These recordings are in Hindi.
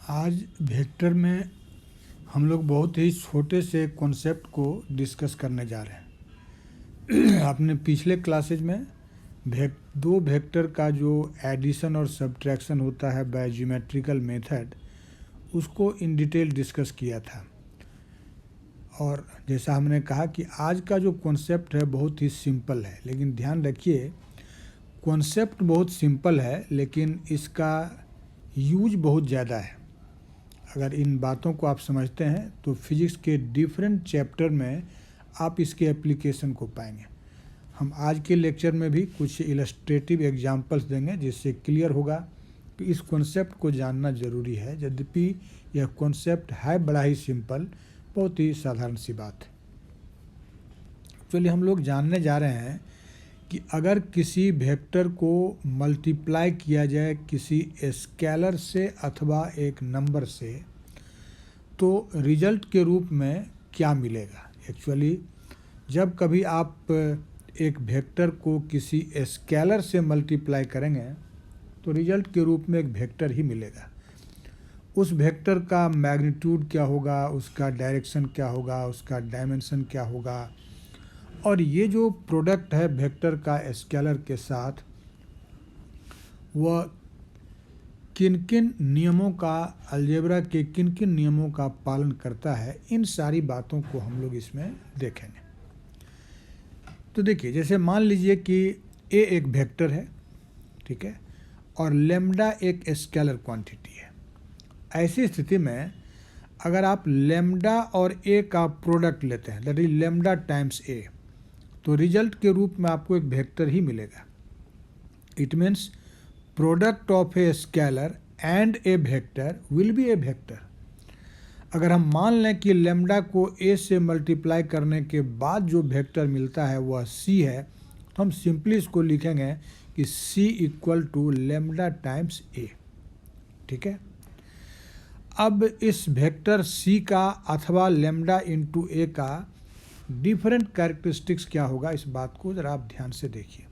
आज वेक्टर में हम लोग बहुत ही छोटे से कॉन्सेप्ट को डिस्कस करने जा रहे हैं। आपने पिछले क्लासेज में दो वेक्टर का जो एडिशन और सब्ट्रैक्शन होता है बाय ज्योमेट्रिकल मेथड, उसको इन डिटेल डिस्कस किया था। और जैसा हमने कहा कि आज का जो कॉन्सेप्ट है बहुत ही सिंपल है, लेकिन ध्यान रखिए कॉन्सेप्ट बहुत सिंपल है लेकिन इसका यूज बहुत ज़्यादा है। अगर इन बातों को आप समझते हैं तो फिजिक्स के डिफरेंट चैप्टर में आप इसके एप्लीकेशन को पाएंगे। हम आज के लेक्चर में भी कुछ इलस्ट्रेटिव एग्जांपल्स देंगे जिससे क्लियर होगा कि इस कॉन्सेप्ट को जानना ज़रूरी है। यद्यपि यह कॉन्सेप्ट है बड़ा ही सिंपल, बहुत ही साधारण सी बात है। चलिए हम लोग जानने जा रहे हैं कि अगर किसी वेक्टर को मल्टीप्लाई किया जाए किसी स्केलर से अथवा एक नंबर से तो रिजल्ट के रूप में क्या मिलेगा। एक्चुअली जब कभी आप एक वेक्टर को किसी स्केलर से मल्टीप्लाई करेंगे तो रिजल्ट के रूप में एक वेक्टर ही मिलेगा। उस वेक्टर का मैग्नीट्यूड क्या होगा, उसका डायरेक्शन क्या होगा, उसका डायमेंशन क्या होगा, और ये जो प्रोडक्ट है वेक्टर का स्केलर के साथ वह किन किन नियमों का, अलजेब्रा के किन किन नियमों का पालन करता है, इन सारी बातों को हम लोग इसमें देखेंगे। तो देखिए, जैसे मान लीजिए कि ए एक वेक्टर है, ठीक है, और लेम्डा एक स्केलर क्वांटिटी है। ऐसी स्थिति में अगर आप लेम्डा और ए का प्रोडक्ट लेते हैं, दैट इज लेम्डा टाइम्स ए, तो रिजल्ट के रूप में आपको एक वेक्टर ही मिलेगा। It means product of a scalar and A vector will be A vector. अगर हम मान लें कि लेम्डा को ए से मल्टीप्लाई करने के बाद जो वेक्टर मिलता है वह सी है, तो हम सिंपली इसको लिखेंगे कि सी इक्वल टू लेम्डा टाइम्स ए। ठीक है, अब इस वेक्टर सी का अथवा लेम्डा इंटू ए का डिफरेंट कैरेक्टरिस्टिक्स क्या होगा, इस बात को ज़रा आप ध्यान से देखिए।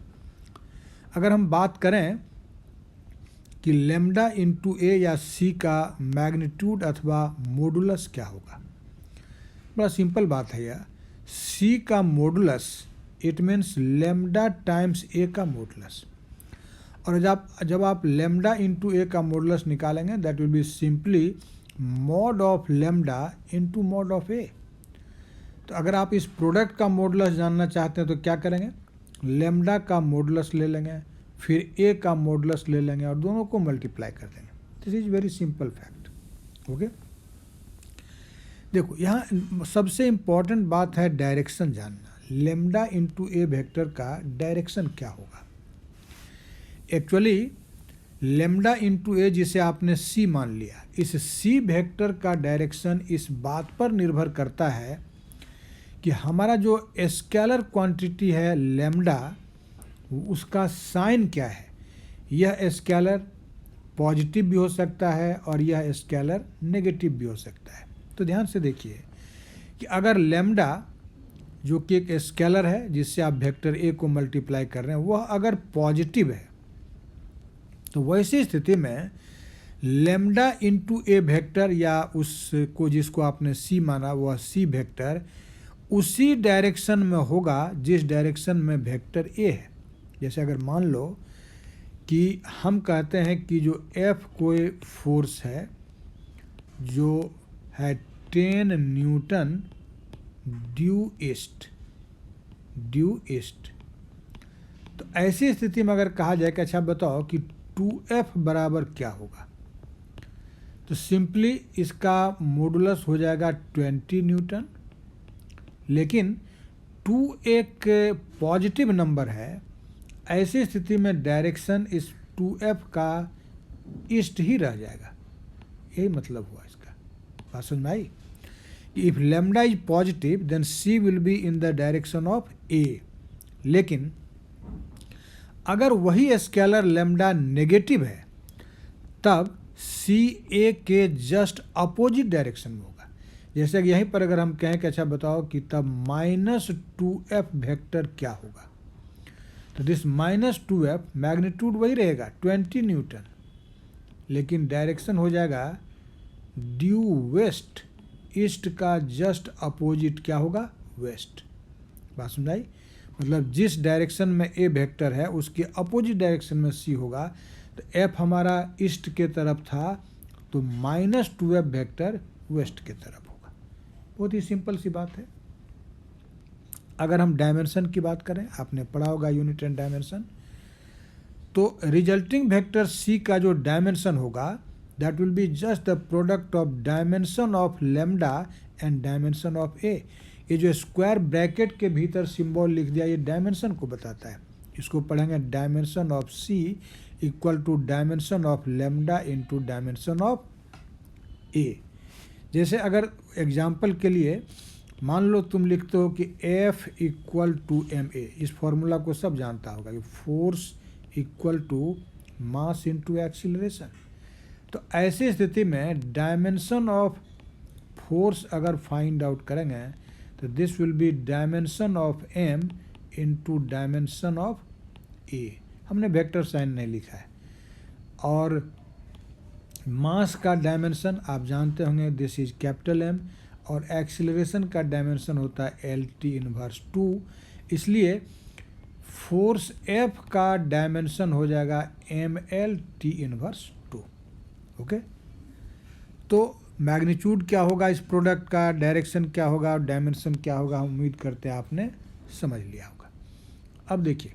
अगर हम बात करें कि लेम्डा इंटू ए या सी का मैग्नीट्यूड अथवा मॉडुलस क्या होगा, बड़ा सिंपल बात है यह। सी का modulus it means lambda times A का मॉडुलस, और जब आप लेम्डा इंटू ए का मॉडुलस निकालेंगे that will be simply mod of lambda into mod of A. तो अगर आप इस प्रोडक्ट का मॉडुलस जानना चाहते हैं तो क्या करेंगे, लेम्डा का मॉडुलस ले लेंगे, फिर ए का मॉडुलस ले लेंगे और दोनों को मल्टीप्लाई कर देंगे। This is very simple fact. Okay, देखो यहाँ सबसे इम्पॉर्टेंट बात है डायरेक्शन जानना। लेम्डा इंटू ए वेक्टर का डायरेक्शन क्या होगा। एक्चुअली लेम्डा इंटू ए जिसे आपने सी मान लिया, इस सी वेक्टर का डायरेक्शन इस बात पर निर्भर करता है कि हमारा जो स्केलर क्वांटिटी है लेम्डा, उसका साइन क्या है। यह स्केलर पॉजिटिव भी हो सकता है और यह स्केलर नेगेटिव भी हो सकता है। तो ध्यान से देखिए कि अगर लेम्डा जो कि एक स्केलर है जिससे आप वेक्टर ए को मल्टीप्लाई कर रहे हैं, वह अगर पॉजिटिव है तो वैसी स्थिति में लेम्डा इंटू ए वेक्टर या उसको जिसको आपने सी माना वह सी वेक्टर उसी डायरेक्शन में होगा जिस डायरेक्शन में वेक्टर ए है। जैसे अगर मान लो कि हम कहते हैं कि जो एफ कोई फोर्स है जो है 10 न्यूटन ड्यू ईस्ट, तो ऐसी स्थिति में अगर कहा जाए कि अच्छा बताओ कि 2F बराबर क्या होगा, तो सिंपली इसका मॉडुलस हो जाएगा 20 न्यूटन। लेकिन 2 एक पॉजिटिव नंबर है, ऐसी स्थिति में डायरेक्शन इस 2F का ईस्ट ही रह जाएगा। यही मतलब हुआ इसका। बात समझ में आई। If lambda is positive then C will be in the direction of A. लेकिन अगर वही स्केलर लेम्डा नेगेटिव है तब सी ए के जस्ट अपोजिट डायरेक्शन में होगा। जैसे कि यहीं पर अगर हम कहें कि अच्छा बताओ कि तब -2F वेक्टर क्या होगा, तो दिस -2F मैग्नीट्यूड वही रहेगा 20 न्यूटन, लेकिन डायरेक्शन हो जाएगा ड्यू वेस्ट, ईस्ट का जस्ट अपोजिट क्या होगा, वेस्ट। बात समझाई, मतलब जिस डायरेक्शन में ए वेक्टर है उसके अपोजिट डायरेक्शन में सी होगा, तो एफ हमारा ईस्ट के तरफ था तो -2f वेक्टर वेस्ट के तरफ होगा। बहुत ही सिंपल सी बात है। अगर हम डायमेंशन की बात करें, आपने पढ़ा होगा यूनिट एंड डायमेंशन, तो रिजल्टिंग वेक्टर सी का जो डायमेंशन होगा that will be just the product of dimension of lambda and dimension of A. ये जो स्क्वायर ब्रैकेट के भीतर सिंबल लिख दिया ये डायमेंशन को बताता है। इसको पढ़ेंगे dimension of C equal to dimension of lambda into dimension of A. जैसे अगर एग्जाम्पल के लिए मान लो तुम लिखते हो कि F equal to M A, इस फॉर्मूला को सब जानता होगा कि force equal to mass into acceleration. तो ऐसी स्थिति में डायमेंशन ऑफ फोर्स अगर फाइंड आउट करेंगे तो this will be dimension of m into dimension of a। हमने वेक्टर साइन नहीं लिखा है। और मास का डायमेंशन आप जानते होंगे, दिस इज कैपिटल M, और एक्सीलरेशन का डायमेंशन होता है LT इनवर्स 2। इसलिए फोर्स F का डायमेंशन हो जाएगा MLT इनवर्स 2। ओके, तो मैग्नीट्यूड क्या होगा इस प्रोडक्ट का, डायरेक्शन क्या होगा, डायमेंशन क्या होगा, हम उम्मीद करते हैं आपने समझ लिया होगा। अब देखिए,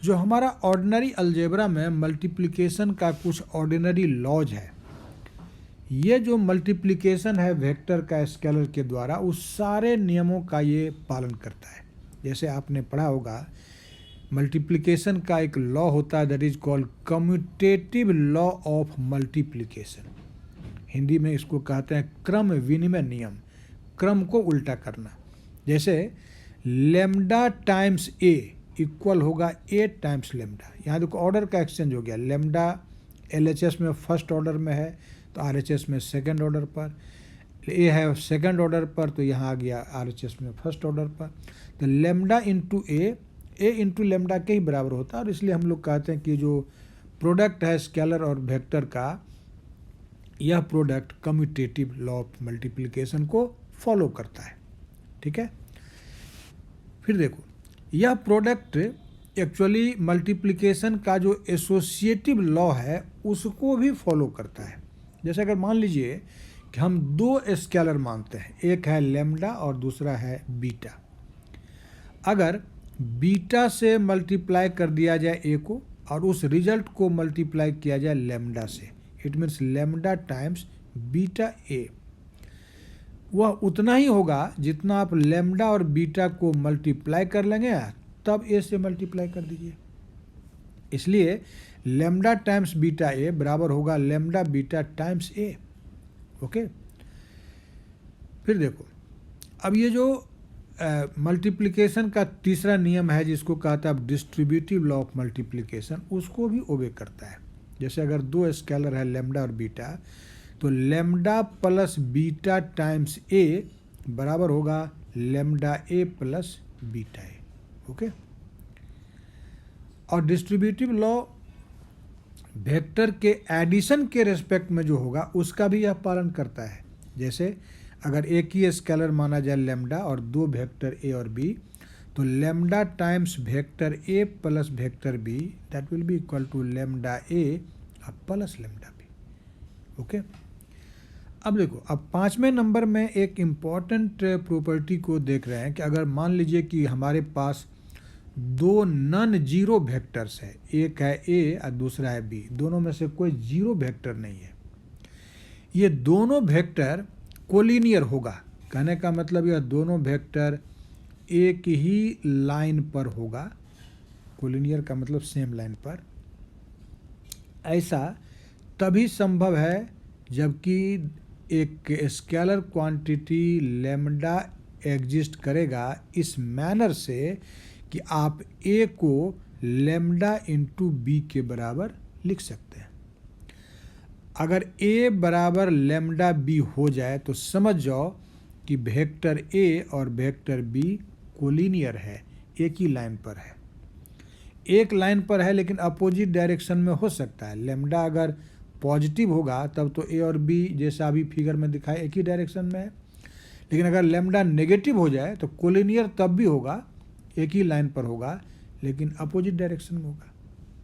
जो हमारा ऑर्डिनरी अलजेब्रा में मल्टीप्लिकेशन का कुछ ऑर्डिनरी लॉज है, ये जो मल्टीप्लिकेशन है वेक्टर का स्केलर के द्वारा, उस सारे नियमों का ये पालन करता है। जैसे आपने पढ़ा होगा मल्टीप्लिकेशन का एक लॉ होता है that is called commutative law of multiplication. Hindi में इसको कहते हैं क्रम विनिमय नियम, क्रम को उल्टा करना। जैसे लेमडा टाइम्स ए इक्वल होगा ए टाइम्स लेमडा। यहाँ देखो ऑर्डर का एक्सचेंज हो गया, लेमडा LHS में फर्स्ट ऑर्डर में है तो RHS में सेकंड ऑर्डर पर, ए है सेकंड ऑर्डर पर तो यहाँ आ गया RHS में फर्स्ट ऑर्डर पर। तो लेमडा इंटू ए इंटू लेमडा के ही बराबर होता है, और इसलिए हम लोग कहते हैं कि जो प्रोडक्ट है स्केलर और वेक्टर का, यह product commutative law of multiplication को फॉलो करता है। ठीक है, फिर देखो यह प्रोडक्ट एक्चुअली मल्टीप्लिकेशन का जो एसोसिएटिव लॉ है उसको भी फॉलो करता है। जैसे अगर मान लीजिए कि हम दो स्केलर मानते हैं, एक है लेमडा और दूसरा है बीटा। अगर बीटा से मल्टीप्लाई कर दिया जाए ए को और उस रिजल्ट को मल्टीप्लाई किया जाए लेमडा से, it means lambda times beta A, वह उतना ही होगा जितना आप लेमडा और बीटा को मल्टीप्लाई कर लेंगे तब ए से मल्टीप्लाई कर दीजिए। इसलिए लेमडा टाइम्स बीटा ए बराबर होगा लेमडा बीटा टाइम्स ए। ओके, फिर देखो अब ये जो मल्टीप्लिकेशन का तीसरा नियम है जिसको कहता है डिस्ट्रीब्यूटिव लॉ ऑफ मल्टीप्लिकेशन, उसको भी ओबे करता है। जैसे अगर दो स्केलर है लेमडा और बीटा, तो लेमडा प्लस बीटा टाइम्स ए बराबर होगा lambda A plus beta A. Okay, और डिस्ट्रीब्यूटिव लॉ वेक्टर के एडिशन के रेस्पेक्ट में जो होगा उसका भी यह पालन करता है। जैसे अगर एक ही स्केलर माना जाए लेमडा और दो वेक्टर ए और बी, तो lambda times vector A plus vector B that will be equal to lambda A plus lambda B. Okay, अब देखो, अब पाँचवें नंबर में एक इम्पॉर्टेंट प्रॉपर्टी को देख रहे हैं कि अगर मान लीजिए कि हमारे पास दो नॉन जीरो वेक्टर्स है, एक है ए और दूसरा है बी, दोनों में से कोई जीरो वेक्टर नहीं है, ये दोनों वेक्टर कोलिनियर होगा। कहने का मतलब यह दोनों वेक्टर एक ही लाइन पर होगा। कोलिनियर का मतलब सेम लाइन पर। ऐसा तभी संभव है जबकि एक स्केलर क्वांटिटी लेमडा एग्जिस्ट करेगा इस मैनर से कि आप ए को लेमडा इंटू बी के बराबर लिख सकते हैं। अगर ए बराबर लेमडा बी हो जाए तो समझ जाओ कि वेक्टर ए और वेक्टर बी कोलिनियर है, एक ही लाइन पर है। एक लाइन पर है लेकिन अपोजिट डायरेक्शन में हो सकता है। लेमडा अगर पॉजिटिव होगा तब तो ए और बी जैसा अभी फिगर में दिखाया एक ही डायरेक्शन में है, लेकिन अगर लैम्डा नेगेटिव हो जाए तो कोलिनियर तब भी होगा, एक ही लाइन पर होगा लेकिन अपोजिट डायरेक्शन में होगा।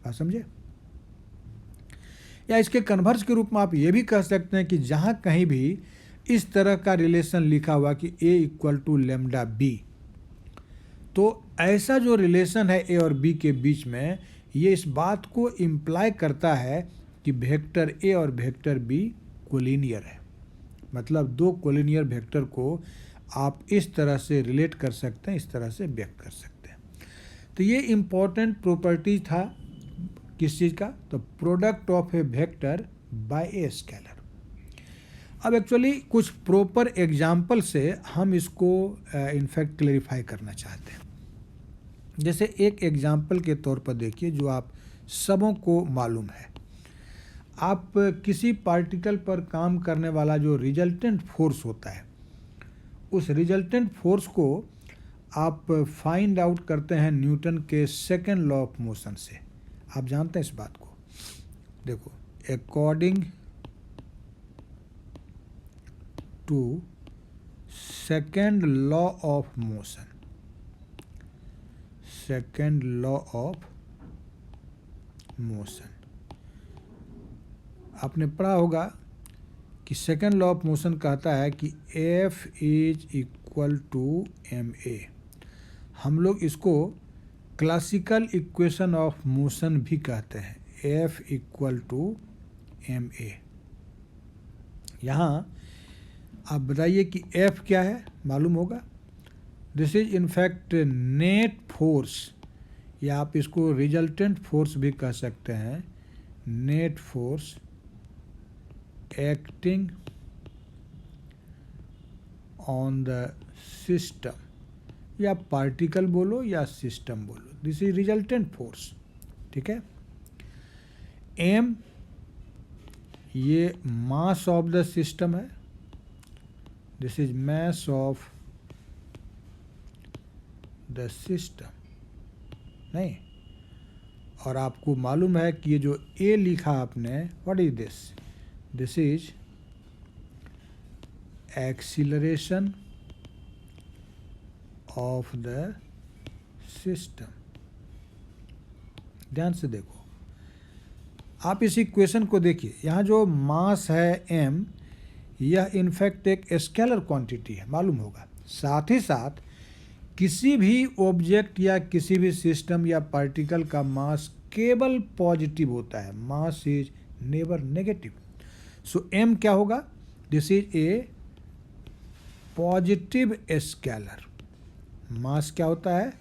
बात समझे? या इसके कन्वर्स के रूप में आप ये भी कह सकते हैं कि जहाँ कहीं भी इस तरह का रिलेशन लिखा हुआ कि ए इक्वल टू लैम्डा बी, तो ऐसा जो रिलेशन है ए और बी के बीच में, ये इस बात को इम्प्लाई करता है कि वेक्टर ए और वेक्टर बी कोलिनियर है। मतलब दो कोलिनियर वेक्टर को आप इस तरह से रिलेट कर सकते हैं, इस तरह से व्यक्त कर सकते हैं। तो ये इम्पॉर्टेंट प्रॉपर्टी था किस चीज़ का? तो product of A vector by a scalar. अब एक्चुअली कुछ प्रॉपर एग्जाम्पल से हम इसको इनफैक्ट क्लेरिफाई करना चाहते हैं। जैसे एक एग्जाम्पल के तौर पर देखिए जो आप सबों को मालूम है, आप किसी पार्टिकल पर काम करने वाला जो रिजल्टेंट फोर्स होता है, उस रिजल्टेंट फोर्स को आप फाइंड आउट करते हैं न्यूटन के सेकेंड लॉ ऑफ मोशन से। आप जानते हैं इस बात को? देखो, according to second law of motion, second law of motion, आपने पढ़ा होगा कि सेकेंड लॉ ऑफ मोशन कहता है कि F is equal to ma। हम लोग इसको क्लासिकल इक्वेशन ऑफ मोशन भी कहते हैं, F इक्वल टू ma। यहाँ आप बताइए कि F क्या है, मालूम होगा? This is in fact net force, या आप इसको रिजल्टेंट फोर्स भी कह सकते हैं, net force acting on the system, या पार्टिकल बोलो या सिस्टम बोलो, दिस इज रिजल्टेंट फोर्स। ठीक है? m ये मास ऑफ द सिस्टम है, this is mass of the system, नहीं? और आपको मालूम है कि ये जो a लिखा आपने, what is this? This is acceleration of the system. ध्यान से देखो, आप इस इक्वेशन को देखिए, यहाँ जो मास है m, यह इनफैक्ट एक स्केलर क्वांटिटी है, मालूम होगा। साथ ही साथ किसी भी ऑब्जेक्ट या किसी भी सिस्टम या पार्टिकल का मास केवल पॉजिटिव होता है, mass is never negative. So m क्या होगा? This is a positive scalar. Mass क्या होता है?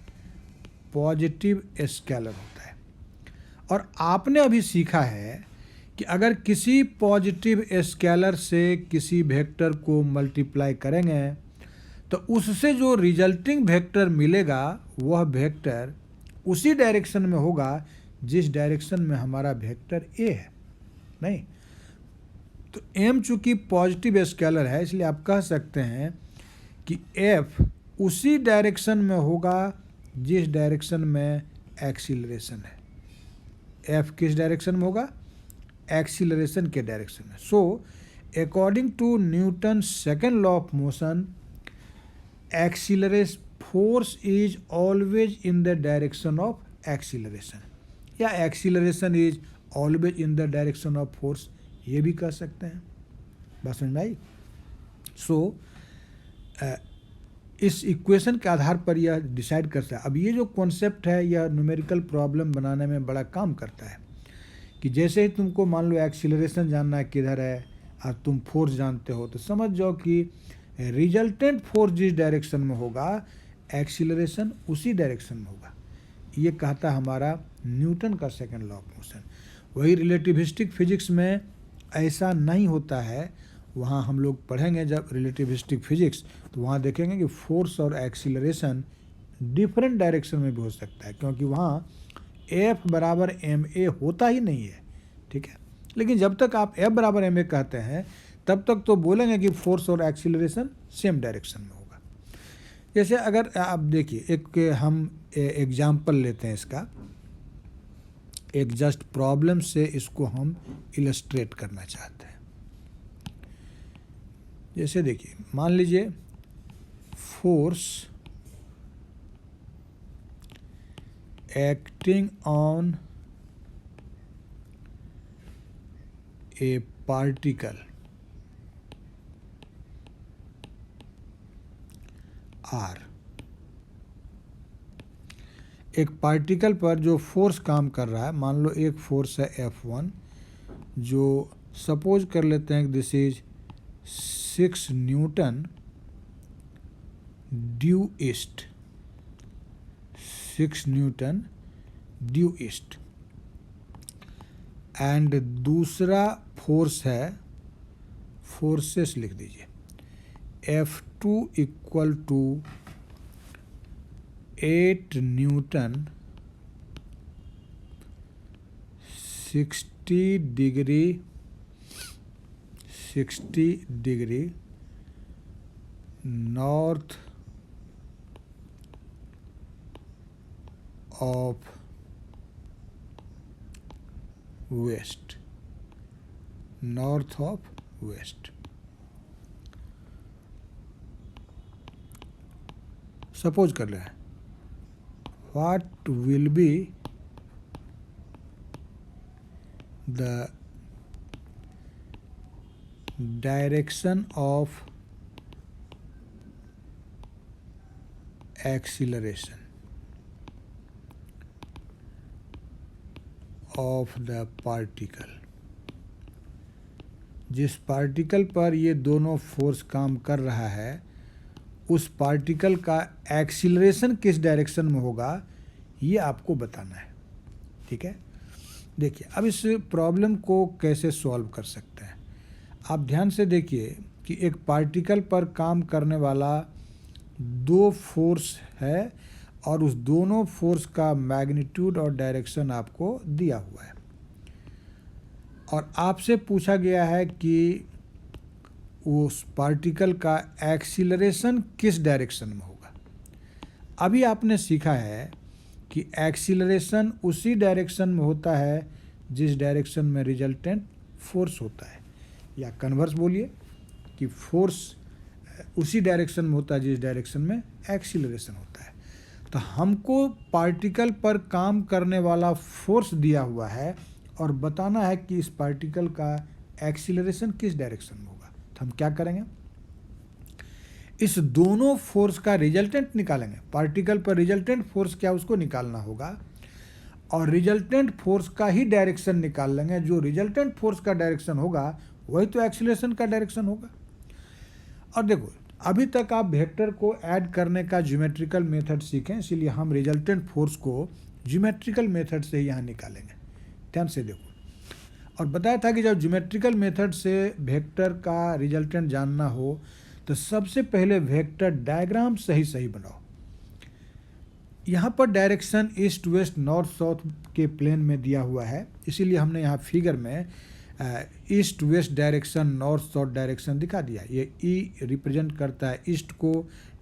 पॉजिटिव स्केलर होता है। और आपने अभी सीखा है कि अगर किसी पॉजिटिव स्केलर से किसी वेक्टर को मल्टीप्लाई करेंगे तो उससे जो रिजल्टिंग वेक्टर मिलेगा वह वेक्टर उसी डायरेक्शन में होगा जिस डायरेक्शन में हमारा वेक्टर ए है, नहीं? तो m चूंकि पॉजिटिव स्केलर है, इसलिए आप कह सकते हैं कि f उसी डायरेक्शन में होगा जिस डायरेक्शन में एक्सीलरेशन है। f किस डायरेक्शन में होगा? एक्सीलरेशन के डायरेक्शन में। So according to Newton second law of motion, acceleration force is always in the direction of acceleration, या acceleration is always in the direction of force, ये भी कह सकते हैं। बात समझ में आई? सो इस इक्वेशन के आधार पर यह डिसाइड करता है। अब ये जो कॉन्सेप्ट है यह न्यूमेरिकल प्रॉब्लम बनाने में बड़ा काम करता है कि जैसे ही तुमको मान लो एक्सीलरेशन जानना है किधर है और तुम फोर्स जानते हो, तो समझ जाओ कि रिजल्टेंट फोर्स जिस डायरेक्शन में होगा एक्सीलरेशन उसी डायरेक्शन में होगा। ये कहता है हमारा न्यूटन का सेकेंड लॉ ऑफ मोशन। वही रिलेटिविस्टिक फिजिक्स में ऐसा नहीं होता है। वहाँ हम लोग पढ़ेंगे जब रिलेटिविस्टिक फिजिक्स, तो वहाँ देखेंगे कि फोर्स और एक्सीलरेशन डिफरेंट डायरेक्शन में भी हो सकता है, क्योंकि वहाँ F बराबर ma होता ही नहीं है। ठीक है? लेकिन जब तक आप F बराबर ma कहते हैं तब तक तो बोलेंगे कि फोर्स और एक्सीलरेशन सेम डायरेक्शन में होगा। जैसे अगर आप देखिए, एक हम एग्जाम्पल लेते हैं इसका एक जस्ट प्रॉब्लम से इसको हम इलस्ट्रेट करना चाहते हैं। जैसे देखिए, मान लीजिए force acting on a particle R, एक पार्टिकल पर जो फोर्स काम कर रहा है, मान लो एक फोर्स है F1, जो सपोज कर लेते हैं कि this is 6 newton due east, 6 newton due east. And दूसरा फोर्स है, फोर्सेस लिख दीजिए, F2 equal to 8 newton 60 degree north of west, north of west. Suppose कर लें, what will be the direction of acceleration of the particle. जिस पार्टिकल पर ये दोनों फोर्स काम कर रहा है, उस पार्टिकल का एक्सीलरेशन किस डायरेक्शन में होगा, ये आपको बताना है। ठीक है, देखिए अब इस प्रॉब्लम को कैसे सॉल्व कर सकते हैं। आप ध्यान से देखिए कि एक पार्टिकल पर काम करने वाला दो फोर्स है और उस दोनों फोर्स का मैग्नीट्यूड और डायरेक्शन आपको दिया हुआ है, और आपसे पूछा गया है कि उस पार्टिकल का एक्सीलरेशन किस डायरेक्शन में होगा। अभी आपने सीखा है कि एक्सीलरेशन उसी डायरेक्शन में होता है जिस डायरेक्शन में रिजल्टेंट फोर्स होता है, या कन्वर्स बोलिए कि फोर्स उसी डायरेक्शन में होता है जिस डायरेक्शन में एक्सीलरेशन होता है। तो हमको पार्टिकल पर काम करने वाला फोर्स दिया हुआ है और बताना है कि इस पार्टिकल का एक्सीलरेशन किस डायरेक्शन में होगा। तो हम क्या करेंगे, इस दोनों फोर्स का रिजल्टेंट निकालेंगे। पार्टिकल पर रिजल्टेंट फोर्स क्या, उसको निकालना होगा, और रिजल्टेंट फोर्स का ही डायरेक्शन निकाल लेंगे। जो रिजल्टेंट फोर्स का डायरेक्शन होगा वही तो एक्सीलरेशन का डायरेक्शन होगा। और देखो, अभी तक आप वेक्टर को ऐड करने का ज्योमेट्रिकल मेथड सीखें, इसीलिए हम रिजल्टेंट फोर्स को ज्योमेट्रिकल मेथड से ही यहाँ निकालेंगे। ध्यान से देखो, और बताया था कि जब ज्योमेट्रिकल मेथड से वेक्टर का रिजल्टेंट जानना हो तो सबसे पहले वेक्टर डायग्राम सही बनाओ। यहाँ पर direction east west north south के प्लेन में दिया हुआ है, इसीलिए हमने यहाँ फिगर में east west direction north south direction दिखा दिया। ये ई रिप्रेजेंट करता है ईस्ट को,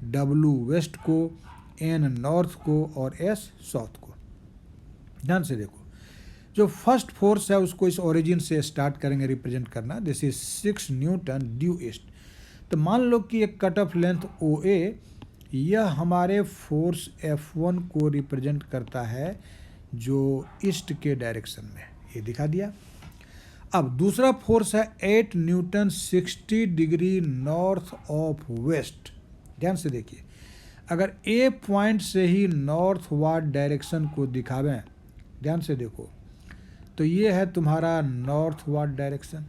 डब्ल्यू वेस्ट को, एन नॉर्थ को और एस साउथ को। ध्यान से देखो, जो फर्स्ट फोर्स है उसको इस ओरिजिन से स्टार्ट करेंगे रिप्रेजेंट करना। This is 6 newton due east. तो मान लो कि एक कट ऑफ लेंथ ओ ए, यह हमारे फोर्स F1 को रिप्रेजेंट करता है जो ईस्ट के डायरेक्शन में, ये दिखा दिया। अब दूसरा फोर्स है 8 newton 60 degree north of west. ध्यान से देखिए, अगर ए पॉइंट से ही नॉर्थ वार्ड डायरेक्शन को दिखावें, ध्यान से देखो, तो ये है तुम्हारा नॉर्थ वार्ड डायरेक्शन,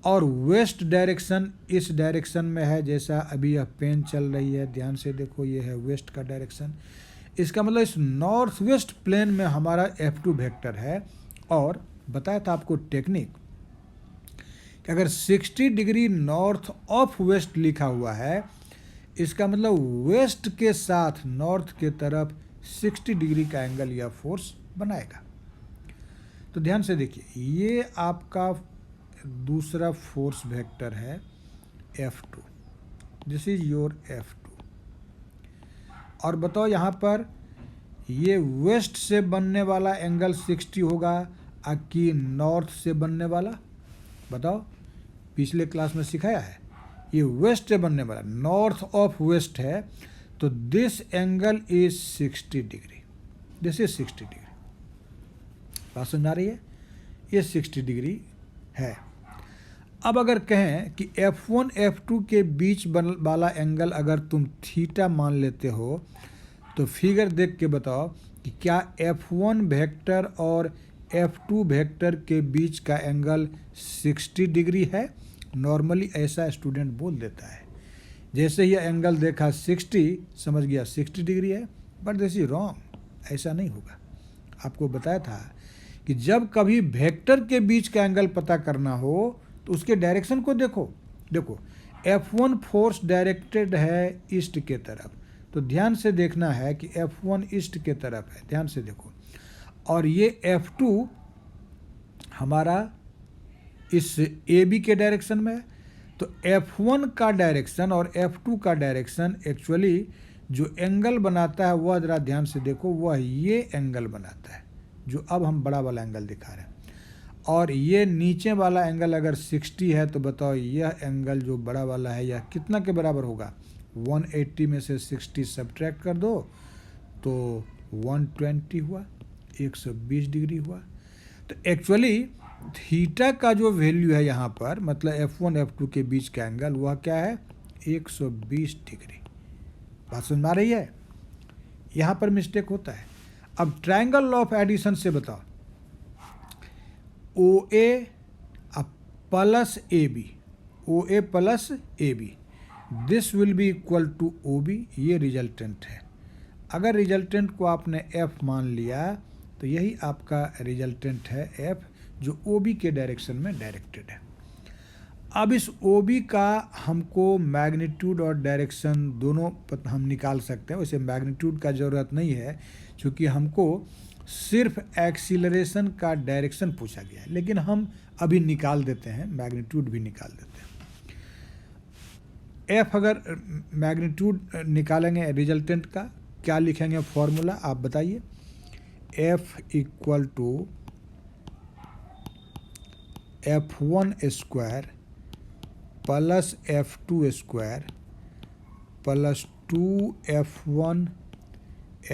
और वेस्ट डायरेक्शन इस डायरेक्शन में है, जैसा अभी यह पेन चल रही है। ध्यान से देखो, ये है वेस्ट का डायरेक्शन। इसका मतलब इस नॉर्थ वेस्ट प्लेन में हमारा F2 वेक्टर है। और बताया था आपको टेक्निक कि अगर 60 डिग्री नॉर्थ ऑफ वेस्ट लिखा हुआ है, इसका मतलब वेस्ट के साथ नॉर्थ के तरफ 60 डिग्री का एंगल या फोर्स बनाएगा। तो ध्यान से देखिए, ये आपका दूसरा फोर्स वेक्टर है F2, this is your F2। और बताओ यहाँ पर ये वेस्ट से बनने वाला एंगल 60 होगा कि नॉर्थ से बनने वाला? बताओ, पिछले क्लास में सिखाया है। ये वेस्ट से बनने वाला, नॉर्थ ऑफ वेस्ट है, तो this angle is 60 degree, this is 60 degree. बात समझ आ रही है? ये 60 डिग्री है। अब अगर कहें कि F1 F2 के बीच वाला एंगल अगर तुम थीटा मान लेते हो, तो फिगर देख के बताओ कि क्या F1 वेक्टर और F2 वेक्टर के बीच का एंगल 60 डिग्री है? नॉर्मली ऐसा स्टूडेंट बोल देता है, जैसे ही एंगल देखा 60 समझ गया 60 डिग्री है, बट दिस इज रॉन्ग, ऐसा नहीं होगा। आपको बताया था कि जब कभी वेक्टर के बीच का एंगल पता करना हो तो उसके डायरेक्शन को देखो। देखो F1 फोर्स डायरेक्टेड है ईस्ट के तरफ, तो ध्यान से देखना है कि F1 ईस्ट के तरफ है, ध्यान से देखो। और ये F2 हमारा इस AB के डायरेक्शन में है, तो F1 का डायरेक्शन और F2 का डायरेक्शन एक्चुअली जो एंगल बनाता है वह ज़रा ध्यान से देखो, वह ये एंगल बनाता है जो अब हम बड़ा वाला एंगल दिखा रहे हैं। और ये नीचे वाला एंगल अगर 60 है तो बताओ यह एंगल जो बड़ा वाला है यह कितना के बराबर होगा? 180 में से 60 सब्ट्रैक्ट कर दो तो 120 हुआ, 120 डिग्री हुआ। तो एक्चुअली थीटा का जो वैल्यू है यहाँ पर, मतलब F1 F2 के बीच का एंगल, वह क्या है? 120 डिग्री। बात समझ में आ रही है? यहाँ पर मिस्टेक होता है। अब ट्रायंगल ऑफ एडिशन से बताओ, OA plus AB, OA plus AB, this will be equal to OB, ये रिजल्टेंट है। अगर रिजल्टेंट को आपने F मान लिया तो यही आपका रिजल्टेंट है F, जो OB के डायरेक्शन में डायरेक्टेड है। अब इस OB का हमको मैग्नीट्यूड और डायरेक्शन दोनों हम निकाल सकते हैं। वैसे मैग्नीट्यूड का ज़रूरत नहीं है, क्योंकि हमको सिर्फ एक्सीलरेशन का डायरेक्शन पूछा गया है, लेकिन हम अभी निकाल देते हैं, मैग्नीट्यूड भी निकाल देते हैं। F अगर मैग्नीट्यूड निकालेंगे रिजल्टेंट का, क्या लिखेंगे फॉर्मूला आप बताइए? F equal to F1 square plus F2 square plus 2F1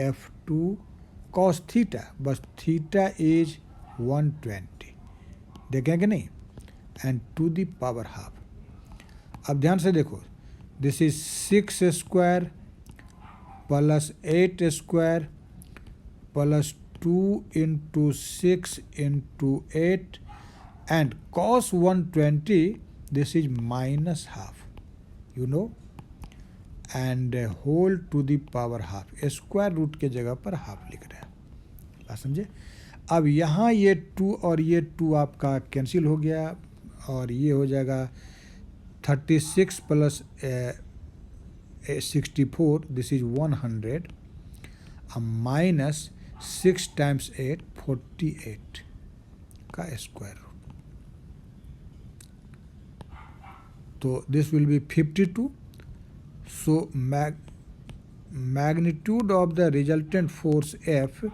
F2 cos theta, बस थीटा इज 120, देखें कि नहीं, and to the power half. अब ध्यान से देखो, this is 6 square plus 8 square plus 2 into 6 into 8 and cos 120, this is minus half, you know, and whole to the power half, square root के जगह पर हाफ लिख रहे हैं। बात समझे? अब यहाँ ये 2 और ये 2 आपका कैंसिल हो गया और ये हो जाएगा 36 plus 64, this is 100, minus 6 times 8 48 का स्क्वायर रूट, तो this will be 52। So magnitude of the resultant force F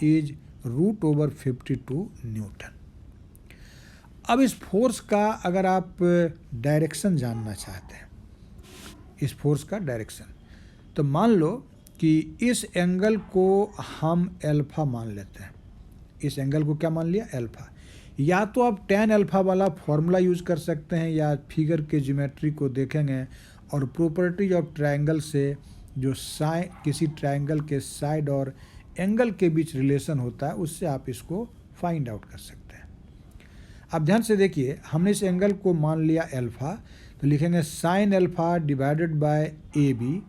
is root over 52 newton. अब इस फोर्स का अगर आप डायरेक्शन जानना चाहते हैं, इस फोर्स का डायरेक्शन, तो मान लो कि इस एंगल को हम अल्फा मान लेते हैं। इस एंगल को क्या मान लिया? अल्फा। या तो आप tan अल्फा वाला फॉर्मूला यूज़ कर सकते हैं, या फिगर के ज्योमेट्री को देखेंगे और प्रॉपर्टीज ऑफ ट्रायंगल से जो किसी ट्रायंगल के साइड और एंगल के बीच रिलेशन होता है, उससे आप इसको फाइंड आउट कर सकते हैं। अब ध्यान से देखिए, हमने इस एंगल को मान लिया अल्फा, तो लिखेंगे sine alpha divided by AB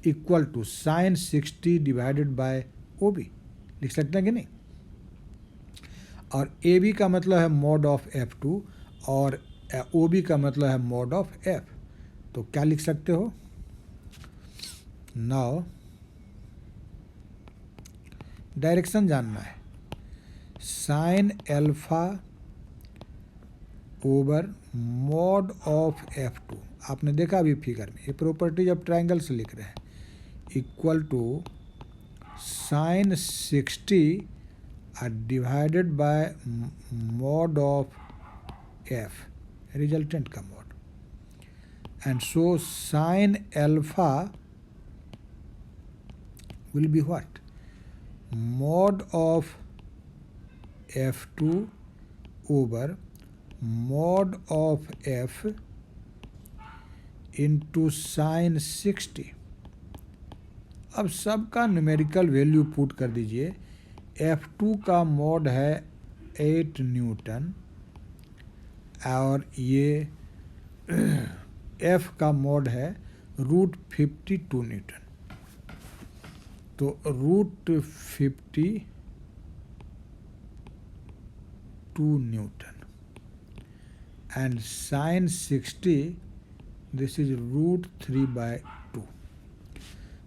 equal to sine 60 divided by OB, लिख सकते हैं कि नहीं? और AB का मतलब है मॉड ऑफ F2 और OB का मतलब है मॉड ऑफ F, तो क्या लिख सकते हो? नाउ डायरेक्शन जानना है, sine alpha over mod of F2, आपने देखा अभी फिगर में, ये प्रॉपर्टीज ऑफ ट्रायंगल से लिख रहे हैं, equal to sin 60 divided by mod of f, resultant का mod, and so sin alpha will be what? Mod of f2 over mod of f into sin 60। अब सबका न्यूमेरिकल वैल्यू पुट कर दीजिए। F2 का मॉड है 8 न्यूटन और ये F का मॉड है √52 न्यूटन। तो √52 Newton and sin 60 this is √3/2।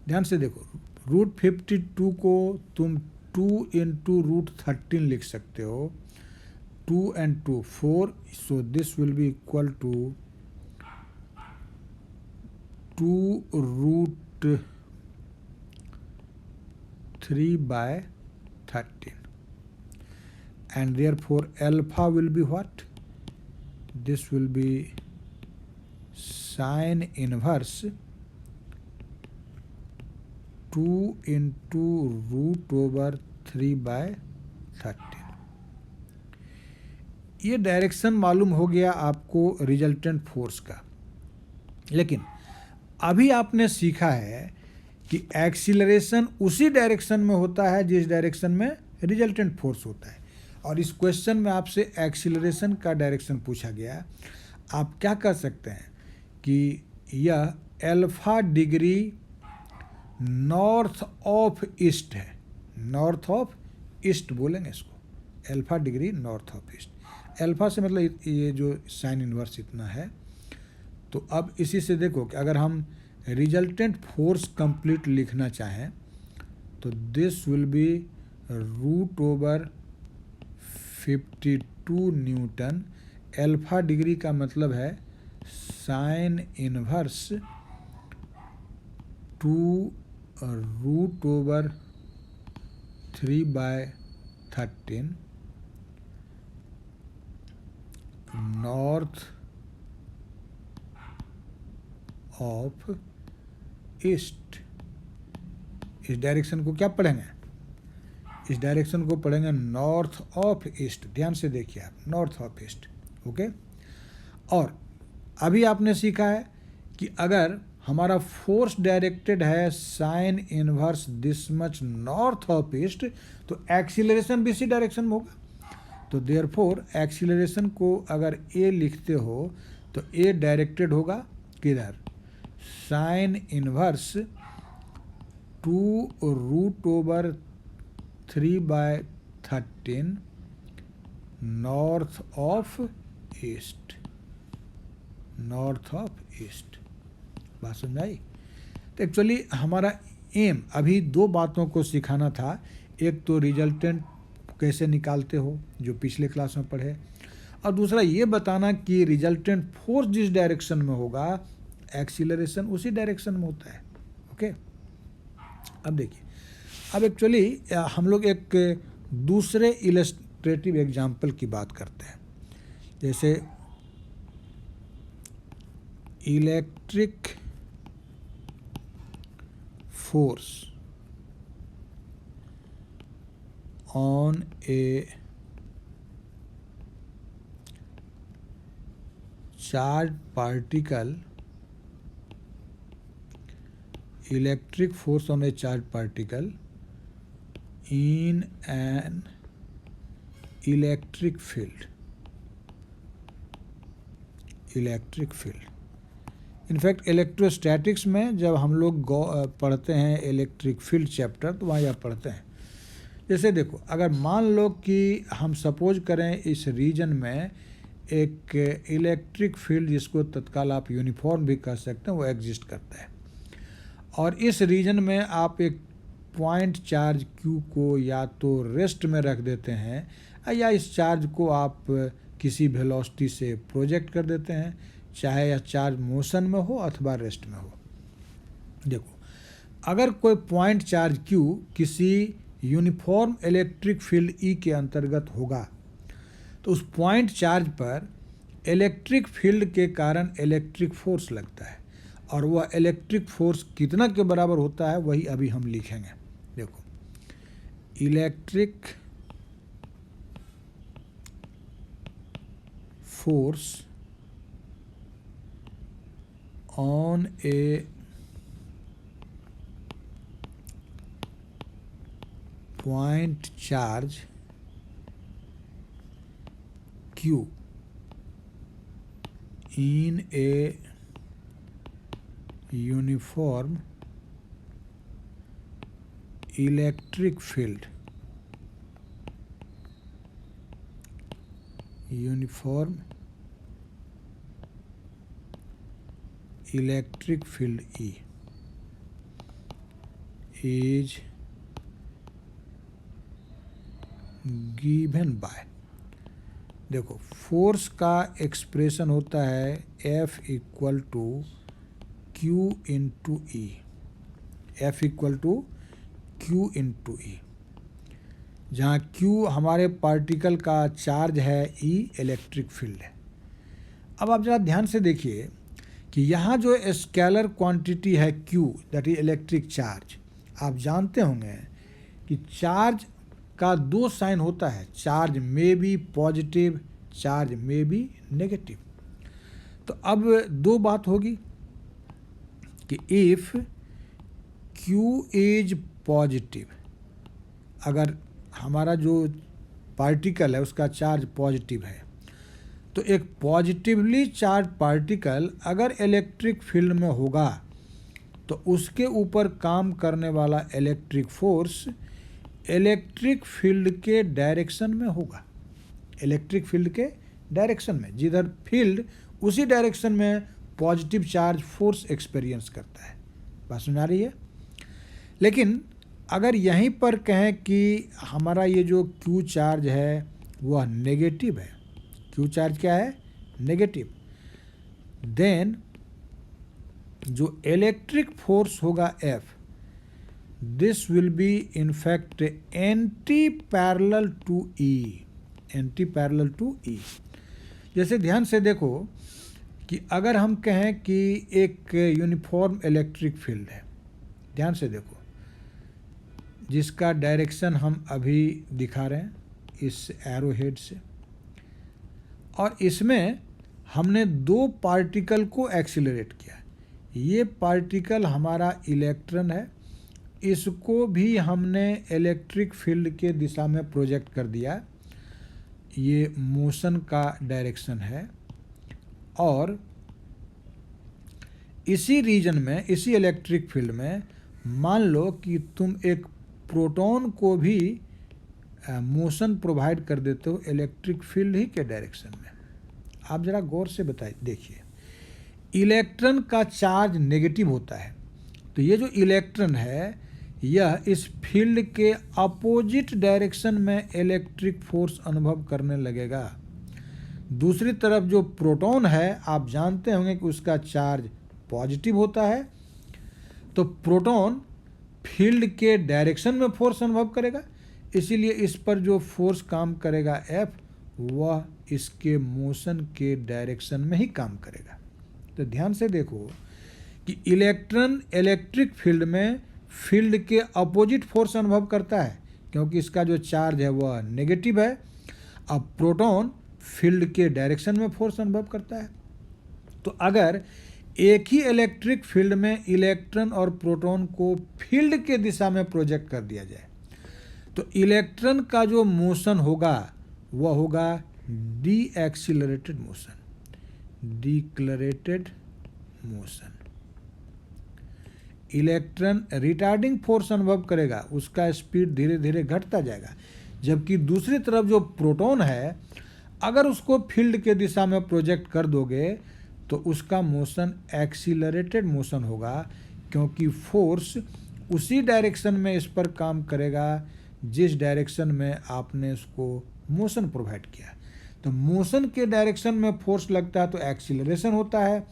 ध्यान से देखो, √52 को तुम 2 into √13 लिख सकते हो। 2 and 2 4, so this will be equal to 2√3/13, and therefore alpha will be what? This will be sin inverse 2 into √3/13। ये डायरेक्शन मालूम हो गया आपको रिजल्टेंट फोर्स का। लेकिन अभी आपने सीखा है कि एक्सीलरेशन उसी डायरेक्शन में होता है जिस डायरेक्शन में रिजल्टेंट फोर्स होता है। और इस क्वेश्चन में आपसे एक्सीलरेशन का डायरेक्शन पूछा गया। आप क्या कर सकते हैं कि यह alpha degree north of east है। नॉर्थ ऑफ ईस्ट बोलेंगे इसको, alpha degree north of east. Alpha से मतलब ये जो साइन इनवर्स इतना है। तो अब इसी से देखो कि अगर हम रिजल्टेंट फोर्स कंप्लीट लिखना चाहें तो this will be √52 Newton. Alpha degree का मतलब है sine inverse 2 √3/13 north of east. इस डायरेक्शन को क्या पढ़ेंगे? इस डायरेक्शन को पढ़ेंगे नॉर्थ ऑफ ईस्ट। ध्यान से देखिए आप, नॉर्थ ऑफ ईस्ट। ओके। और अभी आपने सीखा है कि अगर हमारा फोर्स डायरेक्टेड है sine inverse this much north of east तो एक्सीलरेशन भी इसी डायरेक्शन में होगा। तो देयरफॉर एक्सीलरेशन को अगर ए लिखते हो तो ए डायरेक्टेड होगा किधर? Sine inverse 2 √3/13 north of east. North of east. बात समझ आई? तो एक्चुअली हमारा एम अभी दो बातों को सिखाना था। एक तो रिजल्टेंट कैसे निकालते हो जो पिछले क्लास में पढ़े, और दूसरा ये बताना कि रिजल्टेंट फोर्स जिस डायरेक्शन में होगा एक्सीलरेशन उसी डायरेक्शन में होता है। ओके। अब देखिए, अब एक्चुअली हम लोग एक दूसरे इलस्ट्रेटिव एग्जाम्पल की बात करते हैं। जैसे electric force on a charged particle, electric force on a charged particle in an electric field. Electric field. In fact electrostatics में जब हम लोग पढ़ते हैं इलेक्ट्रिक फील्ड चैप्टर तो वहाँ यह पढ़ते हैं। जैसे देखो, अगर मान लो कि हम सपोज करें इस रीजन में एक इलेक्ट्रिक फील्ड जिसको तत्काल आप यूनिफॉर्म भी कह सकते हैं वो एग्जिस्ट करता है, और इस रीजन में आप एक पॉइंट चार्ज Q को या तो रेस्ट में रख देते हैं या इस चार्ज को आप किसी वेलोसिटी से प्रोजेक्ट कर देते हैं, चाहे यह चार्ज मोशन में हो अथवा रेस्ट में हो। देखो, अगर कोई पॉइंट चार्ज Q किसी यूनिफॉर्म इलेक्ट्रिक फील्ड E के अंतर्गत होगा तो उस पॉइंट चार्ज पर इलेक्ट्रिक फील्ड के कारण इलेक्ट्रिक फोर्स लगता है, और वह इलेक्ट्रिक फोर्स कितना के बराबर होता है वही अभी हम लिखेंगे। देखो, electric force on A point charge Q in a uniform electric field, uniform electric field E is given by, देखो फोर्स का एक्सप्रेशन होता है F equal to Q into E, F equal to Q into E, जहाँ Q हमारे पार्टिकल का चार्ज है, E इलेक्ट्रिक फील्ड है। अब आप जरा ध्यान से देखिए कि यहाँ जो स्केलर क्वांटिटी है Q, that is electric charge, आप जानते होंगे कि चार्ज का दो साइन होता है, चार्ज में बी पॉजिटिव, चार्ज में बी नेगेटिव। तो अब दो बात होगी कि इफ Q इज पॉजिटिव, अगर हमारा जो पार्टिकल है उसका चार्ज पॉजिटिव है, तो एक पॉजिटिवली चार्ज पार्टिकल अगर इलेक्ट्रिक फील्ड में होगा तो उसके ऊपर काम करने वाला इलेक्ट्रिक फोर्स इलेक्ट्रिक फील्ड के डायरेक्शन में होगा, इलेक्ट्रिक फील्ड के डायरेक्शन में, जिधर फील्ड उसी डायरेक्शन में पॉजिटिव चार्ज फोर्स एक्सपीरियंस करता है। बात सुना रही है? लेकिन अगर यहीं पर कहें कि हमारा ये जो Q चार्ज है वह नेगेटिव है, Q चार्ज क्या है? नेगेटिव, देन जो इलेक्ट्रिक फोर्स होगा F, this will be in fact anti parallel to E, anti parallel to E. जैसे ध्यान से देखो कि अगर हम कहें कि एक यूनिफॉर्म इलेक्ट्रिक फील्ड है, ध्यान से देखो, जिसका डायरेक्शन हम अभी दिखा रहे हैं इस एरो हेड से, और इसमें हमने दो पार्टिकल को एक्सीलरेट किया। ये पार्टिकल हमारा इलेक्ट्रॉन है, इसको भी हमने इलेक्ट्रिक फील्ड के दिशा में प्रोजेक्ट कर दिया, ये मोशन का डायरेक्शन है। और इसी रीजन में, इसी इलेक्ट्रिक फील्ड में मान लो कि तुम एक प्रोटॉन को भी मोशन प्रोवाइड कर देते हो इलेक्ट्रिक फील्ड ही के डायरेक्शन में। आप ज़रा गौर से बताइए, देखिए इलेक्ट्रॉन का चार्ज नेगेटिव होता है, तो ये जो इलेक्ट्रॉन है यह इस फील्ड के अपोजिट डायरेक्शन में इलेक्ट्रिक फोर्स अनुभव करने लगेगा। दूसरी तरफ जो प्रोटॉन है, आप जानते होंगे कि उसका चार्ज पॉजिटिव होता है, तो प्रोटॉन फील्ड के डायरेक्शन में फोर्स अनुभव करेगा, इसीलिए इस पर जो फोर्स काम करेगा F, वह इसके मोशन के डायरेक्शन में ही काम करेगा। तो ध्यान से देखो कि इलेक्ट्रॉन इलेक्ट्रिक फील्ड में फील्ड के अपोजिट फोर्स अनुभव करता है, क्योंकि इसका जो चार्ज है वह नेगेटिव है। अब प्रोटॉन फील्ड के डायरेक्शन में फोर्स अनुभव करता है। तो अगर एक ही इलेक्ट्रिक फील्ड में इलेक्ट्रॉन और प्रोटॉन को फील्ड के दिशा में प्रोजेक्ट कर दिया जाए, तो इलेक्ट्रॉन का जो मोशन होगा वह होगा de accelerated motion, decelerated motion. Electron retarding force अनुभव करेगा, उसका स्पीड धीरे धीरे घटता जाएगा, जबकि दूसरी तरफ जो प्रोटॉन है, अगर उसको फील्ड के दिशा में प्रोजेक्ट कर दोगे तो उसका मोशन एक्सीलरेटेड मोशन होगा, क्योंकि फोर्स उसी डायरेक्शन में इस पर काम करेगा जिस डायरेक्शन में आपने उसको मोशन प्रोवाइड किया। तो मोशन के डायरेक्शन में फोर्स लगता है तो एक्सीलरेशन होता है,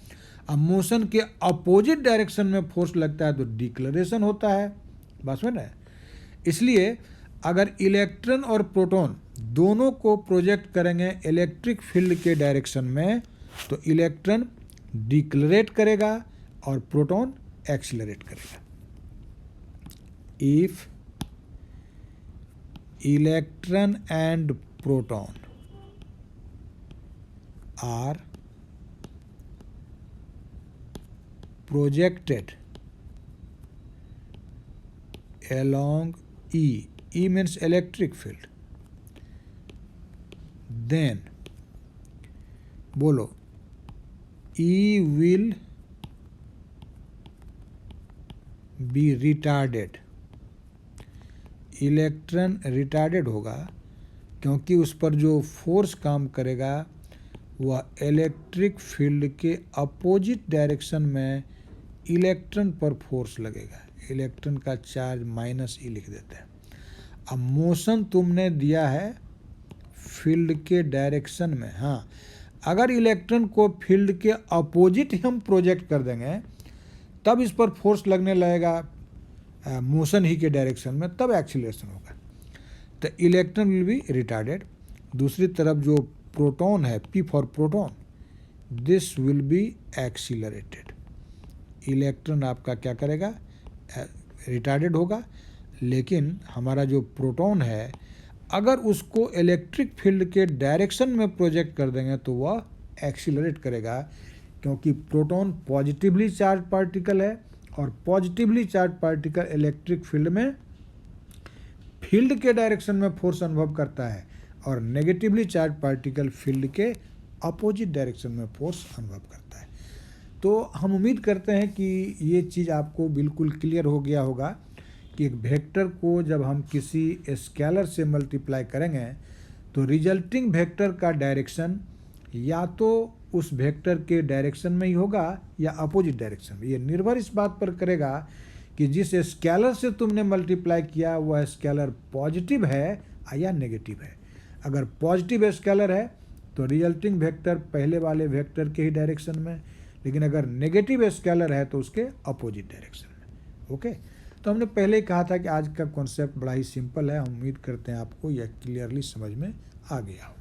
अब मोशन के अपोजिट डायरेक्शन में फोर्स लगता है तो डिक्लेरेशन होता है। बात समझ रहे हैं? इसलिए अगर इलेक्ट्रॉन और प्रोटॉन दोनों को प्रोजेक्ट करेंगे इलेक्ट्रिक फील्ड के डायरेक्शन में तो इलेक्ट्रॉन डिक्लेरेट करेगा और प्रोटॉन एक्सीलरेट करेगा। If electron and proton are projected along E means electric field, then बोलो E will be retarded। Electron retarded होगा क्योंकि उस पर जो फोर्स काम करेगा वह इलेक्ट्रिक फील्ड के अपोजिट डायरेक्शन में इलेक्ट्रॉन पर फोर्स लगेगा। इलेक्ट्रॉन का चार्ज -E लिख देते हैं। अब मोशन तुमने दिया है फील्ड के डायरेक्शन में। हाँ, अगर इलेक्ट्रॉन को फील्ड के अपोजिट हम प्रोजेक्ट कर देंगे तब इस पर फोर्स लगने लगेगा मोशन ही के डायरेक्शन में, तब एक्सीलरेशन होगा। तो इलेक्ट्रॉन विल बी रिटार्डेड। दूसरी तरफ जो प्रोटॉन है, P for proton, this will B accelerated. Electron आपका क्या करेगा? रिटार्डेड होगा। लेकिन हमारा जो प्रोटॉन है अगर उसको इलेक्ट्रिक फील्ड के डायरेक्शन में प्रोजेक्ट कर देंगे तो वह एक्सीलरेट करेगा, क्योंकि प्रोटॉन पॉजिटिवली चार्ज पार्टिकल है और positively charge particle electric field में फील्ड के डायरेक्शन में फोर्स अनुभव करता है और नेगेटिवली चार्ज पार्टिकल फील्ड के अपोजिट डायरेक्शन में फोर्स अनुभव करता है। तो हम उम्मीद करते हैं कि ये चीज़ आपको बिल्कुल क्लियर हो गया होगा कि एक वेक्टर को जब हम किसी स्केलर से मल्टीप्लाई करेंगे तो रिजल्टिंग वेक्टर का डायरेक्शन या तो उस वेक्टर के डायरेक्शन में ही होगा या अपोजिट डायरेक्शन में। ये निर्भर इस बात पर करेगा कि जिस स्केलर से तुमने मल्टीप्लाई किया वह स्केलर पॉजिटिव है या नेगेटिव है। अगर पॉजिटिव स्केलर है तो रिजल्टिंग वेक्टर पहले वाले वेक्टर के ही डायरेक्शन में, लेकिन अगर नेगेटिव स्केलर है तो उसके अपोजिट डायरेक्शन में। ओके, तो हमने पहले ही कहा था कि आज का कॉन्सेप्ट बड़ा ही सिंपल है। हम उम्मीद करते हैं आपको यह क्लियरली समझ में आ गया हो।